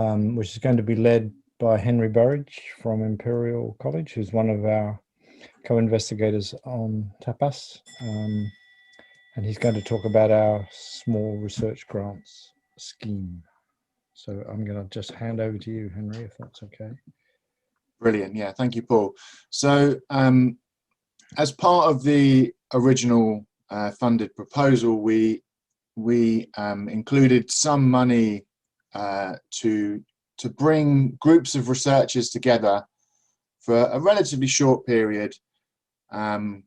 which is going to be led by Henry Burridge from Imperial College, who's one of our co-investigators on TAPAS. And he's going to talk about our small research grants scheme. So I'm going to just hand over to you, Henry, if that's okay. Brilliant. Yeah, thank you, Paul. So as part of the original funded proposal, we included some money to bring groups of researchers together for a relatively short period, in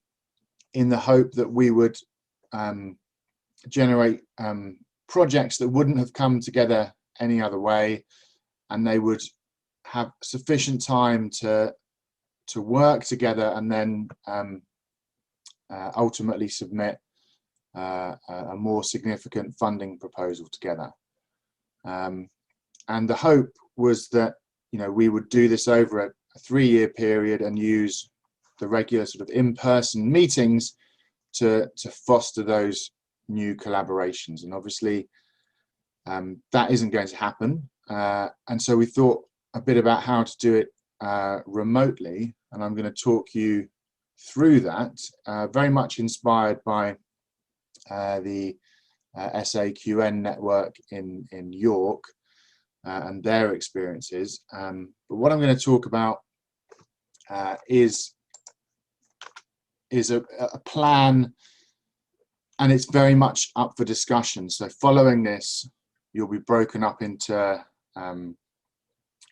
the hope that we would generate projects that wouldn't have come together any other way, and they would have sufficient time to work together and then ultimately submit a more significant funding proposal together. And the hope was that, you know, we would do this over a 3-year period and use the regular sort of in-person meetings to foster those new collaborations. And obviously that isn't going to happen. And so we thought a bit about how to do it remotely, and I'm going to talk you through that, very much inspired by the SAQN network in York and their experiences. But what I'm going to talk about is a plan, and it's very much up for discussion. So following this, you'll be broken up into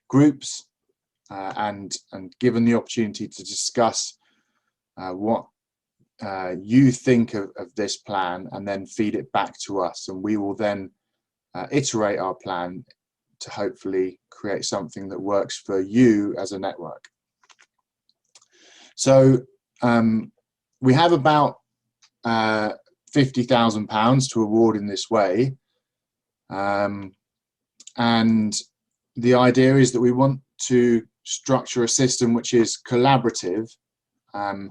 groups and given the opportunity to discuss what you think of this plan, and then feed it back to us, and we will then iterate our plan to hopefully create something that works for you as a network. So we have about £50,000 to award in this way, and the idea is that we want to structure a system which is collaborative, and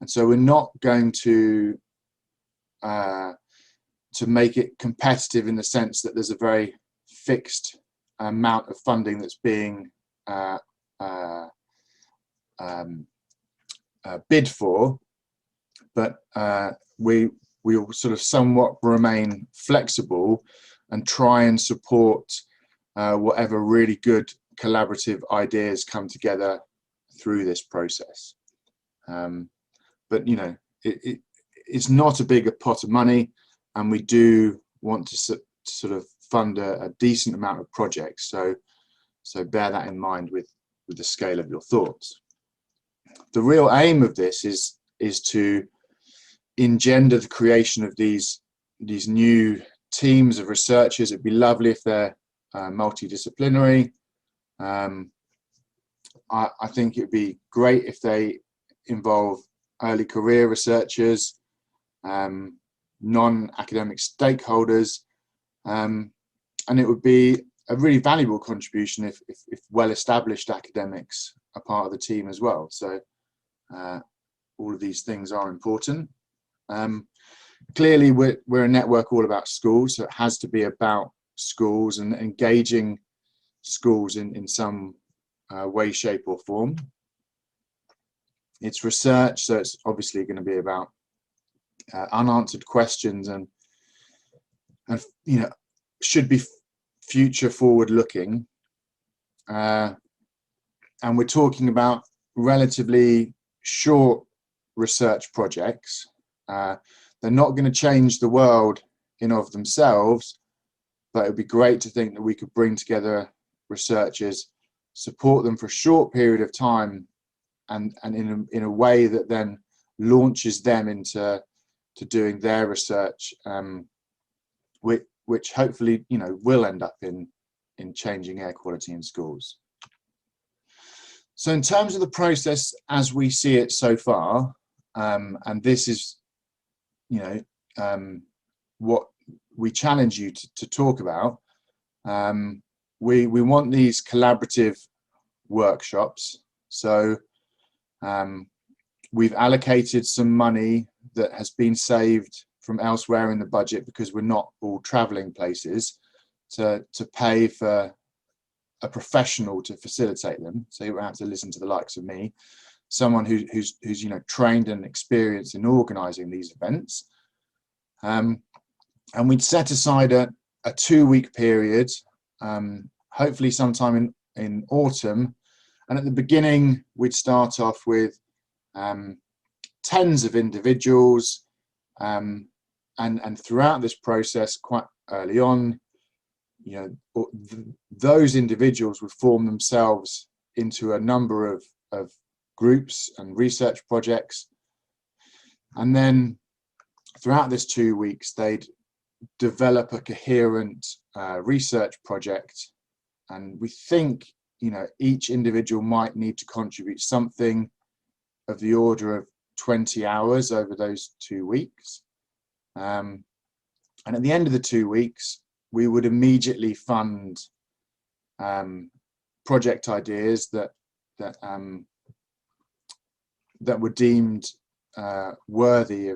so we're not going to make it competitive in the sense that there's a very fixed amount of funding that's being bid for, but we will sort of somewhat remain flexible and try and support whatever really good collaborative ideas come together through this process. But you know, it's not a big pot of money, and we do want to sort of fund a decent amount of projects, so bear that in mind with the scale of your thoughts. The real aim of this is to engender the creation of these new teams of researchers. It'd be lovely if they're multidisciplinary. I think it would be great if they involve early career researchers, non-academic stakeholders, and it would be a really valuable contribution if well-established academics are part of the team as well. So all of these things are important. Clearly we're a network all about schools, so it has to be about schools and engaging schools in some way, shape or form. It's research, so it's obviously going to be about unanswered questions, and you know, should be future forward looking, and we're talking about relatively short research projects. They're not going to change the world in of themselves, but it would be great to think that we could bring together researchers, support them for a short period of time, and in a way that then launches them into doing their research, which hopefully, you know, will end up in changing air quality in schools. So in terms of the process as we see it so far, and this is, you know, what we challenge you to talk about, we want these collaborative workshops. So we've allocated some money that has been saved from elsewhere in the budget, because we're not all traveling places, to pay for a professional to facilitate them. So you won't have to listen to the likes of me, someone who's you know, trained and experienced in organising these events. And we'd set aside a 2-week period, hopefully sometime in autumn. And at the beginning, we'd start off with tens of individuals, and throughout this process, quite early on, you know, those individuals would form themselves into a number of groups and research projects. And then throughout this 2 weeks, they'd develop a coherent research project. And we think, you know, each individual might need to contribute something of the order of 20 hours over those 2 weeks. And at the end of the 2 weeks, we would immediately fund project ideas that were deemed worthy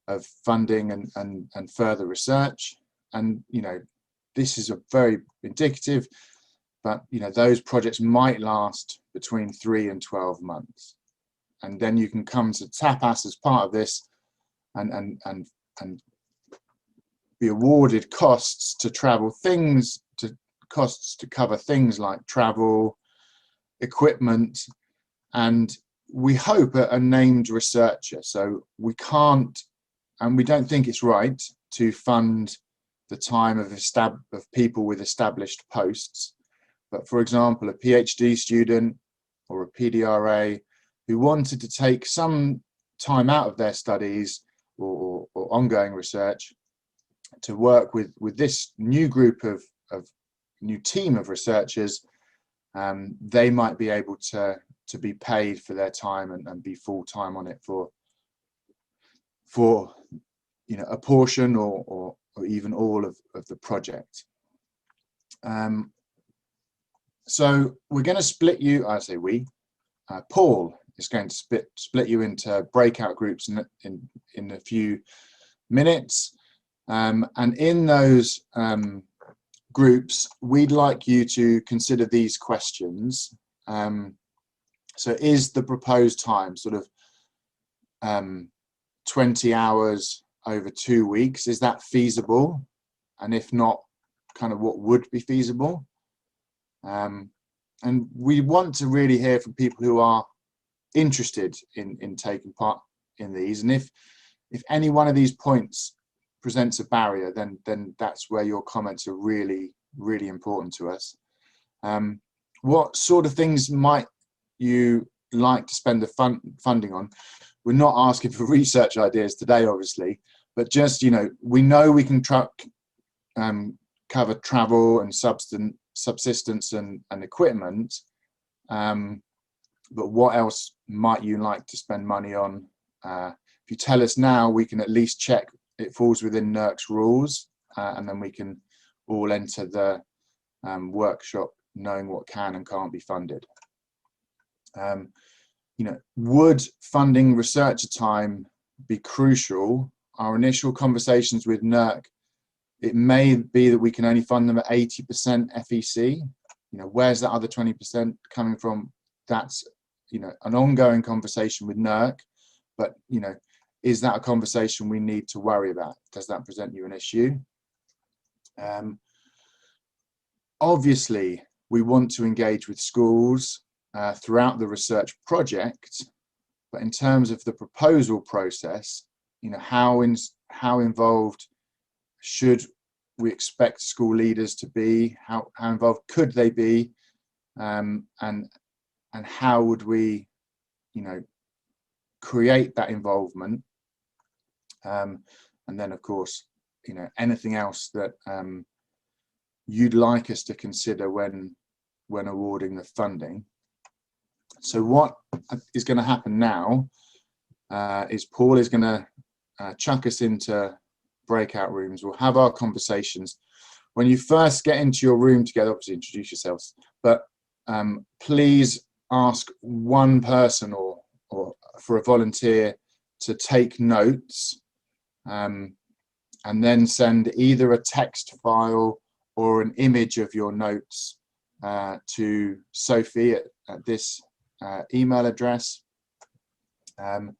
of funding and further research. And you know, this is a very indicative, but you know, those projects might last between 3 and 12 months. And then you can come to TAPAS as part of this and be awarded costs to cover things like travel, equipment, and we hope a named researcher. So we can't, and we don't think it's right to fund the time of people with established posts. But for example, a PhD student or a PDRA who wanted to take some time out of their studies or ongoing research to work with this new group of new team of researchers, they might be able to be paid for their time and be full time on it for you know, a portion or even all of the project. So we're going to split you, I say we, Paul is going to split you into breakout groups in a few minutes. And in those groups, we'd like you to consider these questions. So is the proposed time sort of 20 hours over 2 weeks? Is that feasible? And if not, kind of what would be feasible? And we want to really hear from people who are interested in taking part in these. And if any one of these points presents a barrier, then that's where your comments are really, really important to us. What sort of things might you like to spend the funding on? We're not asking for research ideas today, obviously, but just, you know we can cover travel and subsistence and equipment, but what else might you like to spend money on? If you tell us now, we can at least check it falls within NERC's rules, and then we can all enter the workshop knowing what can and can't be funded. You know, would funding researcher time be crucial? Our initial conversations with NERC, it may be that we can only fund them at 80% FEC. You know, where's that other 20% coming from? That's, you know, an ongoing conversation with NERC, but, you know, is that a conversation we need to worry about? Does that present you an issue? Obviously, we want to engage with schools throughout the research project, but in terms of the proposal process, you know, how involved should we expect school leaders to be? How involved could they be? And how would we, you know, create that involvement? And then, of course, you know, anything else that you'd like us to consider when awarding the funding. So what is going to happen now is Paul is going to chuck us into breakout rooms. We'll have our conversations. When you first get into your room together, obviously introduce yourselves, but please ask one person or for a volunteer to take notes, and then send either a text file or an image of your notes to Sophie at this email address. And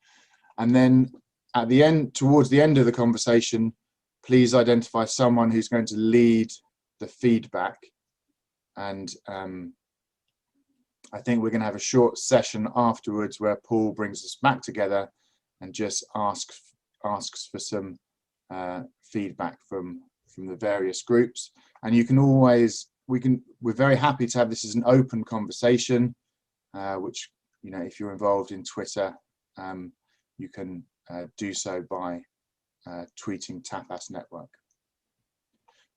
then at the end, towards the end of the conversation, please identify someone who's going to lead the feedback. And I think we're going to have a short session afterwards where Paul brings us back together and just asks for some feedback from the various groups. And you can always, we're very happy to have this as an open conversation, which, you know, if you're involved in Twitter, you can do so by tweeting TAPAS Network.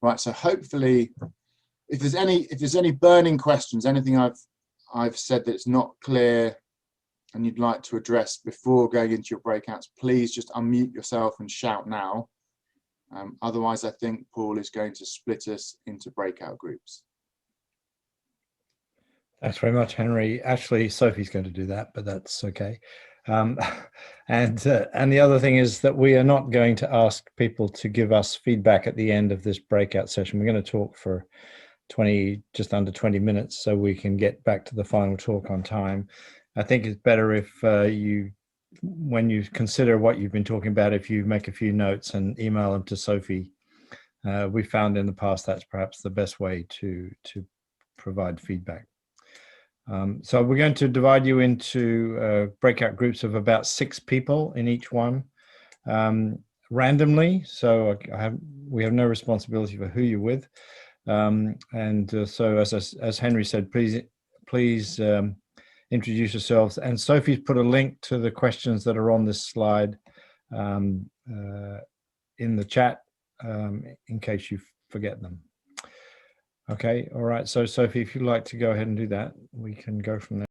Right, so hopefully, if there's any burning questions, anything I've said that's not clear and you'd like to address before going into your breakouts, please just unmute yourself and shout now. Otherwise, I think Paul is going to split us into breakout groups. Thanks very much, Henry. Actually, Sophie's going to do that, but that's okay. And the other thing is that we are not going to ask people to give us feedback at the end of this breakout session. We're going to talk for just under 20 minutes so we can get back to the final talk on time. I think it's better if when you consider what you've been talking about, if you make a few notes and email them to Sophie. We found in the past that's perhaps the best way to provide feedback. So we're going to divide you into breakout groups of about 6 people in each one, randomly. So we have no responsibility for who you're with. So as Henry said, please introduce yourselves. And Sophie's put a link to the questions that are on this slide in the chat in case you forget them. Okay, all right. So Sophie, if you'd like to go ahead and do that, we can go from there.